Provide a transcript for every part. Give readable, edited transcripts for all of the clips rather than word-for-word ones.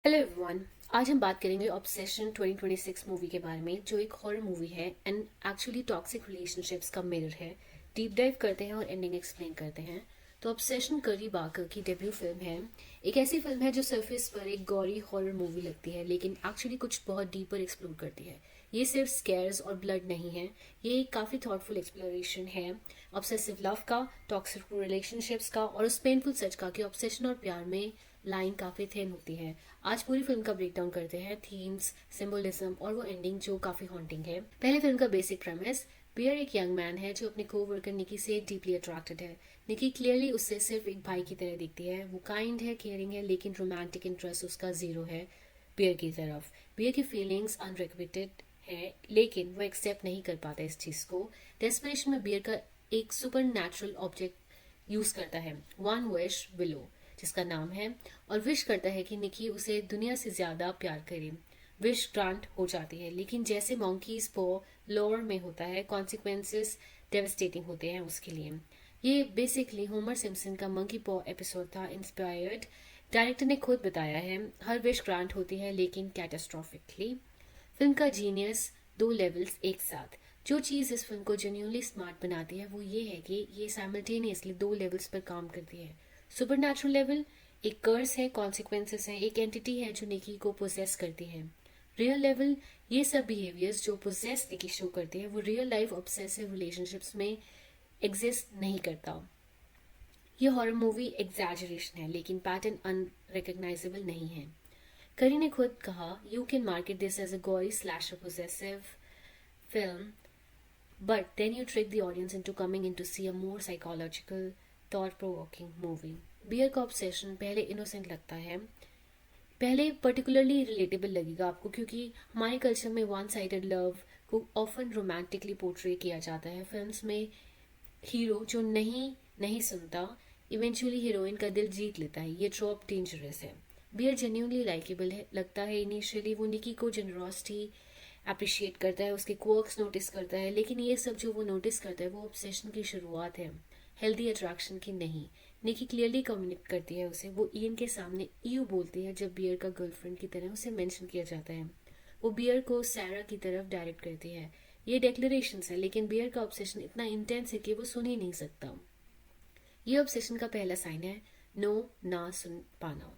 Hello everyone. आज हम बात करेंगे ऑब्सेशन 2026 मूवी के बारे में, जो एक हॉरर मूवी है एंड एक्चुअली टॉक्सिक रिलेशनशिप्स का मिरर है। डीप डाइव करते हैं और एंडिंग एक्सप्लेन करते हैं। तो ऑब्सेशन करी बाकर की डेब्यू फिल्म है। एक ऐसी फिल्म है जो सरफेस पर एक गौरी हॉरर मूवी लगती है, लेकिन एक्चुअली कुछ बहुत डीपर एक्सप्लोर करती है। ये सिर्फ स्केयर्स और ब्लड नहीं है, ये एक काफ़ी थॉटफुल एक्सप्लोरेशन है ऑब्सेसिव लव का, टॉक्सिक रिलेशनशिप्स का और उस पेनफुल सच का कि ऑब्सेशन और प्यार में लाइन काफ़ी थिन होती है। आज पूरी फिल्म का ब्रेक डाउन करते हैं, थीम्स, सिंबलिज्म और वो एंडिंग जो काफ़ी हॉन्टिंग है। पहले फिल्म का बेसिक प्रेमिस। बियर एक यंग मैन है जो अपने को वर्कर निकी से डीपली अट्रैक्टेड है। निकी क्लियरली उससे सिर्फ एक भाई की तरह दिखती है। वो काइंड है, केयरिंग है, लेकिन रोमांटिक इंटरेस्ट उसका जीरो है बियर की तरफ। बियर की फीलिंग्स अनरिक्विटेड है, लेकिन वो एक्सेप्ट नहीं कर पाता इस चीज़ को। डेस्परेशन में बियर का एक सुपर नेचुरल ऑब्जेक्ट यूज करता है, वन विश विलो जिसका नाम है, और विश करता है कि निकी उसे दुनिया से ज्यादा प्यार करे। विश ग्रांट हो जाती है, लेकिन जैसे मॉन्कीज पो लोअर में होता है, कॉन्सिक्वेंसेस डेवस्टेटिंग होते हैं उसके लिए। ये बेसिकली होमर सिम्पसन का मंकी पॉ एपिसोड था इंस्पायर्ड। डायरेक्टर ने खुद बताया है, हर विश ग्रांट होती है लेकिन कैटास्ट्रॉफिकली। फिल्म का जीनियस, दो लेवल्स एक साथ। जो चीज़ इस फिल्म को जेन्यूनली स्मार्ट बनाती है वो ये है कि ये साइमल्टेनियसली दो लेवल्स पर काम करती है। सुपर लेवल, एक कर्स है, कॉन्सिक्वेंसेस है, एक एंटिटी है जो निकी को पोजेस करती है। रियल लेवल, ये सब बिहेवियर्स जो पोजेस निकी शो करती है वो रियल लाइफ ऑब्सेसिव रिलेशनशिप्स में एग्जिस्ट नहीं करता। ये हॉरर मूवी एग्जैजरेशन है, लेकिन पैटर्न अनरिकग्नाइजेबल नहीं है। करी ने खुद कहा, you can market this as a gory slasher possessive film, but then you trick the audience into coming in to see a more psychological, thought-provoking movie. Beer का obsession पहले इनोसेंट लगता है, पहले पर्टिकुलरली रिलेटेबल लगेगा आपको, क्योंकि हमारे culture में वन साइडेड लव को ऑफन रोमांटिकली पोर्ट्रे किया जाता है। फिल्म्स में हीरो जो नहीं नहीं सुनता इवेंचुअली हीरोइन का दिल जीत लेता है। ये ट्रॉप डेंजरस है। बियर जेन्यूनली लाइकेबल है लगता है इनिशियली। वो निकी को जनरॉसिटी अप्रिशिएट करता है, उसके क्वर्क्स नोटिस करता है, लेकिन ये सब जो वो नोटिस करता है वो ऑब्सेशन की शुरुआत है, हेल्दी अट्रैक्शन की नहीं। निकी क्लियरली कम्युनिकेट करती है उसे। वो इयन के सामने ईयू बोलती है जब बियर का गर्लफ्रेंड की तरह उसे मेंशन किया जाता है। वो बियर को सैरा की तरफ डायरेक्ट करती है। ये डेक्लेरेशन है, लेकिन बियर का ऑब्सेशन इतना इंटेंस है कि वो सुन ही नहीं सकता। ये ऑब्सेशन का पहला साइन है, नो ना सुन पाना।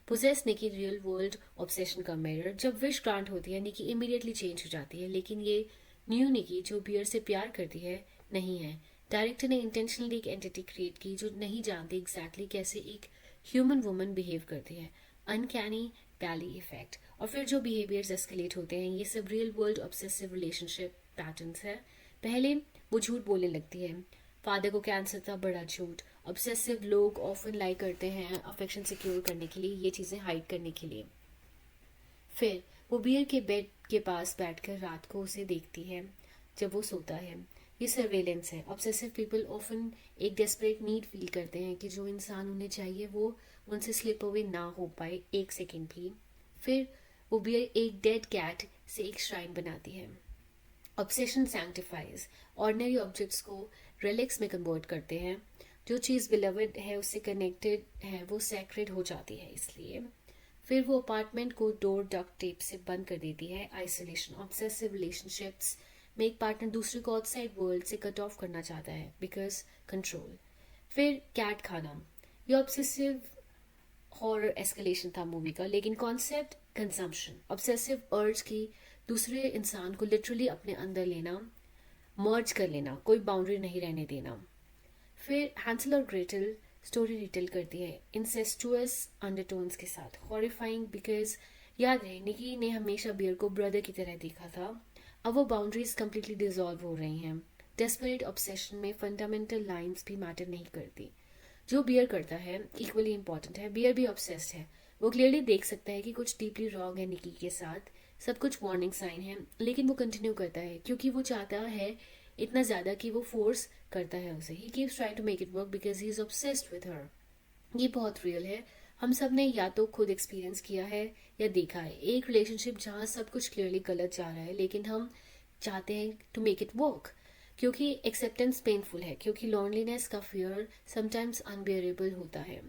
पोजेस निकी रियल वर्ल्ड ऑब्सेशन का मिरर। जब विश ग्रांट होती है निकी इमीडिएटली चेंज हो जाती है, लेकिन ये न्यू निकी जो बियर से प्यार करती है नहीं है। डायरेक्टर ने इंटेंशनली एक एंटिटी क्रिएट की जो नहीं जानती एग्जैक्टली कैसे एक ह्यूमन वुमन बिहेव करती है, अनकैनी वैली इफेक्ट। और फिर जो बिहेवियर्स एस्केलेट होते हैं, ये सब real world obsessive relationship patterns है। पहले वो झूठ बोलने लगती है, फादर को कैंसर था, बड़ा झूठ। ऑब्सेसिव लोग ऑफन लाई करते हैं अफेक्शन सिक्योर करने के लिए, ये चीज़ें हाइड करने के लिए। फिर वो बियर के बेड के पास बैठकर रात को उसे देखती है जब वो सोता है। ये सर्वेलेंस है। ऑब्सेसिव पीपल ऑफन एक डेस्परेट नीड फील करते हैं कि जो इंसान उन्हें चाहिए वो उनसे स्लिप अवे ना हो पाए एक सेकेंड भी। फिर वो बियर एक डेड कैट से एक श्राइन बनाती है। ऑब्सेशन सैंक्टिफाइज, ऑर्डिनरी ऑब्जेक्ट्स को रिलिक्स में कन्वर्ट करते हैं। जो चीज़ बिलवड है उससे कनेक्टेड है वो सैक्रेड हो जाती है, इसलिए। फिर वो अपार्टमेंट को डोर डक्ट टेप से बंद कर देती है। आइसोलेशन, ऑब्सेसिव रिलेशनशिप्स में एक पार्टनर दूसरे को आउटसाइड वर्ल्ड से कट ऑफ करना चाहता है बिकॉज कंट्रोल। फिर कैट खाना, ये ऑब्सेसिव हॉरर एस्केलेशन था मूवी का, लेकिन कॉन्सेप्ट कंजम्पशन, ऑब्सेसिव अर्ज की दूसरे इंसान को लिटरली अपने अंदर लेना, मर्ज कर लेना, कोई बाउंड्री नहीं रहने देना। फिर हैंसल और ग्रेटल स्टोरी रिटेल करती है इंसेस्टुअस अंडरटोन्स के साथ, हॉरिफाइंग बिकॉज याद है निकी ने हमेशा बियर को ब्रदर की तरह देखा था। अब वो बाउंड्रीज कंप्लीटली डिसॉल्व हो रही हैं। डेस्परेट ऑब्सेशन में फंडामेंटल लाइंस भी मैटर नहीं करती। जो बियर करता है इक्वली इंपॉर्टेंट है। बियर भी ऑब्सेस्ड है। वो क्लियरली देख सकता है कि कुछ डीपली रॉन्ग है निकी के साथ, सब कुछ वार्निंग साइन है, लेकिन वो कंटिन्यू करता है क्योंकि वो चाहता है इतना ज्यादा कि वो फोर्स करता है उसे। He keeps trying to make it work because he is obsessed with her. ये बहुत रियल है। हम सब ने या तो खुद एक्सपीरियंस किया है या देखा है एक रिलेशनशिप जहाँ सब कुछ क्लियरली गलत जा रहा है, लेकिन हम चाहते हैं टू मेक इट वर्क क्योंकि एक्सेप्टेंस पेनफुल है, क्योंकि लॉनलीनेस का फियर समटाइम्स अनबियरेबल होता है।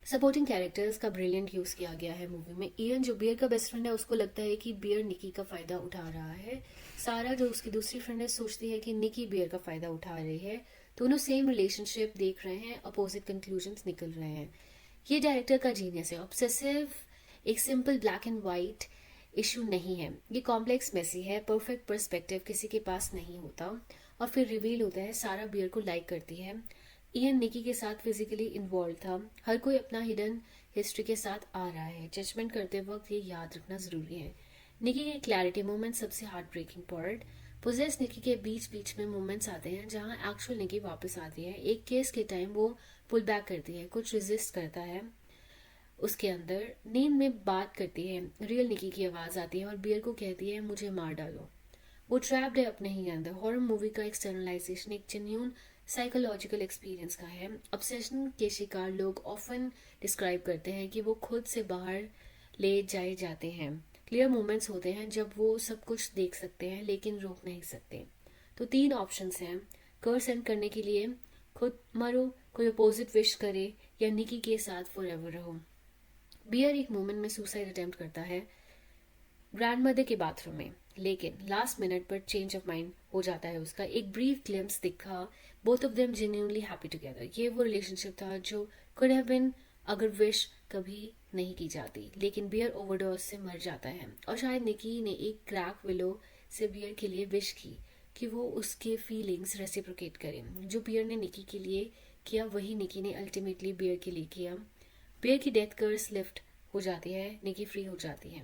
सपोर्टिंग कैरेक्टर्स का ब्रिलियंट यूज किया गया है मूवी में। इयन जो बियर का बेस्ट फ्रेंड है उसको लगता है कि बियर निकी का फायदा उठा रहा है। सारा जो उसकी दूसरी फ्रेंड है सोचती है कि निकी बियर का फायदा उठा रही है। दोनों सेम रिलेशनशिप देख रहे हैं, अपोजिट कंक्लूजन्स निकल रहे हैं। ये डायरेक्टर का जीनियस है। ऑब्सेसिव एक simple black and white issue नहीं है, ये कॉम्प्लेक्स मेसी है। परफेक्ट पर्सपेक्टिव किसी के पास नहीं होता। और फिर रिवील होता है सारा बियर को लाइक करती है। इयन निकी के साथ फिजिकली इन्वॉल्व था। हर कोई अपना हिडन हिस्ट्री के साथ आ रहा है। जजमेंट करते वक्त ये याद रखना जरूरी है। निकी के क्लैरिटी मोमेंट सबसे हार्ट ब्रेकिंग पार्ट। पोजेस निकी के बीच बीच में मोमेंट्स आते हैं जहां एक्चुअल निकी वापस आती है। एक केस के टाइम वो पुल बैक करती है, कुछ रेजिस्ट करता है उसके अंदर। नींद में बात करती है, रियल निकी की आवाज आती है और बियर को कहती है मुझे मार डालो। वो ट्रैप्ड है अपने ही अंदर। हॉरर मूवी का एक्सटर्नलाइजेशन एक जेन्यून साइकोलॉजिकल एक्सपीरियंस का है। ऑब्सेशन के शिकार लोग ऑफन डिस्क्राइब करते हैं कि वो खुद से बाहर ले जाए जाते हैं। क्लियर मोमेंट्स होते हैं जब वो सब कुछ देख सकते हैं लेकिन रोक नहीं सकते। तो 3 ऑप्शंस हैं। कर्स एंड करने के लिए खुद मरो, कोई अपोजिट विश करे, या निकी के साथ फॉरएवर रहो। बियर एक मोमेंट में सुसाइड अटेम्प्ट करता है ग्रैंडमदर के बाथरूम में, लेकिन लास्ट मिनट पर चेंज ऑफ माइंड हो जाता है उसका। एक ब्रीफ ग्लिम्स दिखा, both of them genuinely happy together. ये वो रिलेशनशिप था जो कुड हैव बीन अगर विश कभी नहीं की जाती। लेकिन बियर ओवरडोज से मर जाता है। और शायद निकी ने एक क्रैक विलो से बियर के लिए विश की कि वो उसके फीलिंग्स रेसिप्रोकेट करे। जो बियर ने निकी के लिए किया वही निकी ने अल्टीमेटली बियर के लिए किया। बियर की डेथ कर्स लिफ्ट हो जाती है, निकी फ्री हो जाती है।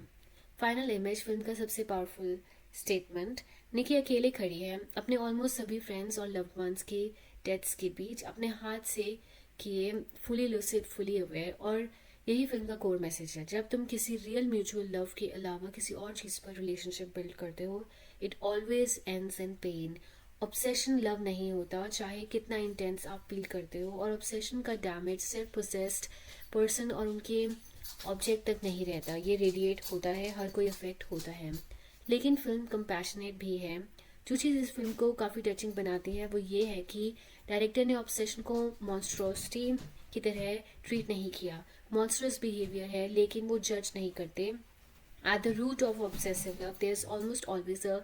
फाइनल इमेज फिल्म का सबसे पावरफुल स्टेटमेंट। निकी अकेले खड़ी है अपने ऑलमोस्ट सभी फ्रेंड्स और लव्ड वंस के डेथ्स के बीच, अपने हाथ से किए, फुली लूसिड, फुली अवेयर। और यही फिल्म का कोर मैसेज है। जब तुम किसी रियल म्यूचुअल लव के अलावा किसी और चीज पर रिलेशनशिप बिल्ड करते हो, it always ends in pen. Obsession love नहीं होता, चाहे कितना इंटेंस आप फील करते हो। और ऑब्सेशन का डैमेज सिर्फ पोसेस्ड पर्सन और उनके ऑब्जेक्ट तक नहीं रहता, ये रेडिएट होता है, हर कोई अफेक्ट होता है। लेकिन फिल्म कंपैशनेट भी है। जो चीज़ इस फिल्म को काफ़ी टचिंग बनाती है वो ये है कि डायरेक्टर ने ऑब्सेशन को मॉन्स्ट्रोसिटी की तरह ट्रीट नहीं किया। मॉन्स्ट्रस बिहेवियर है लेकिन वो जज नहीं करते। At the root of obsessive love, there's almost always a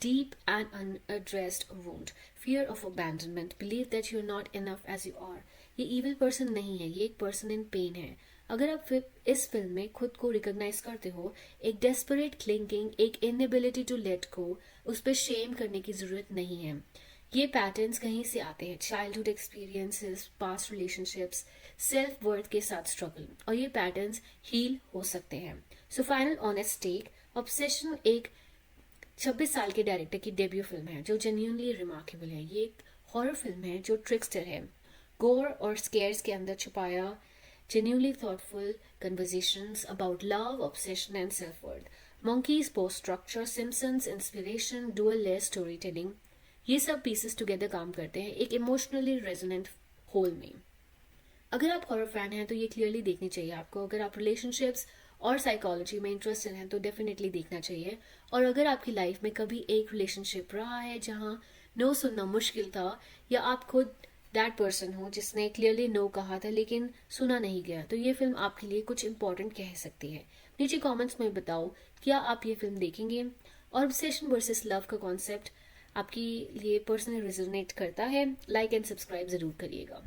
deep and unaddressed wound. Fear of abandonment, belief that you're not enough as you are. ये evil person नहीं है, ये एक person in pain है। अगर आप इस फिल्म में खुद को रिकॉग्नाइज करते हो, एक डेस्परेट क्लिंगिंग, एक इनएबिलिटी टू लेट गो, उस पर शेम करने की जरूरत नहीं है। ये पैटर्न्स कहीं से आते हैं, childhood experiences, past relationships, self worth के साथ स्ट्रगल, और ये पैटर्न्स हील हो सकते हैं। So final honest take, obsession एक 26 साल के डायरेक्टर की डेब्यू फिल्म है जो जेन्युइनली रिमार्केबल है। ये एक हॉरर फिल्म है जो ट्रिक्स्टर है, गोर और स्केयर्स के अंदर छुपाया genuinely thoughtful conversations about love, obsession, and self-worth. Monkeys, post structure, Simpsons, inspiration, dual-layer storytelling. ये सब pieces together काम करते हैं एक emotionally resonant whole में। अगर आप हॉरर फैन हैं तो ये क्लियरली देखनी चाहिए आपको। अगर आप रिलेशनशिप्स और साइकोलॉजी में इंटरेस्टेड हैं तो डेफिनेटली देखना चाहिए। और अगर आपकी लाइफ में कभी एक रिलेशनशिप रहा है जहाँ नो सुनना मुश्किल था, या आप खुद दैट पर्सन हो जिसने क्लियरली नो कहा था लेकिन सुना नहीं गया, तो ये फिल्म आपके लिए कुछ इंपॉर्टेंट कह सकती है। नीचे कमेंट्स में बताओ क्या आप ये फिल्म देखेंगे, और ऑब्सेशन वर्सेस लव का कॉन्सेप्ट आपके लिए पर्सनली रेजोनेट करता है। लाइक एंड सब्सक्राइब जरूर करिएगा।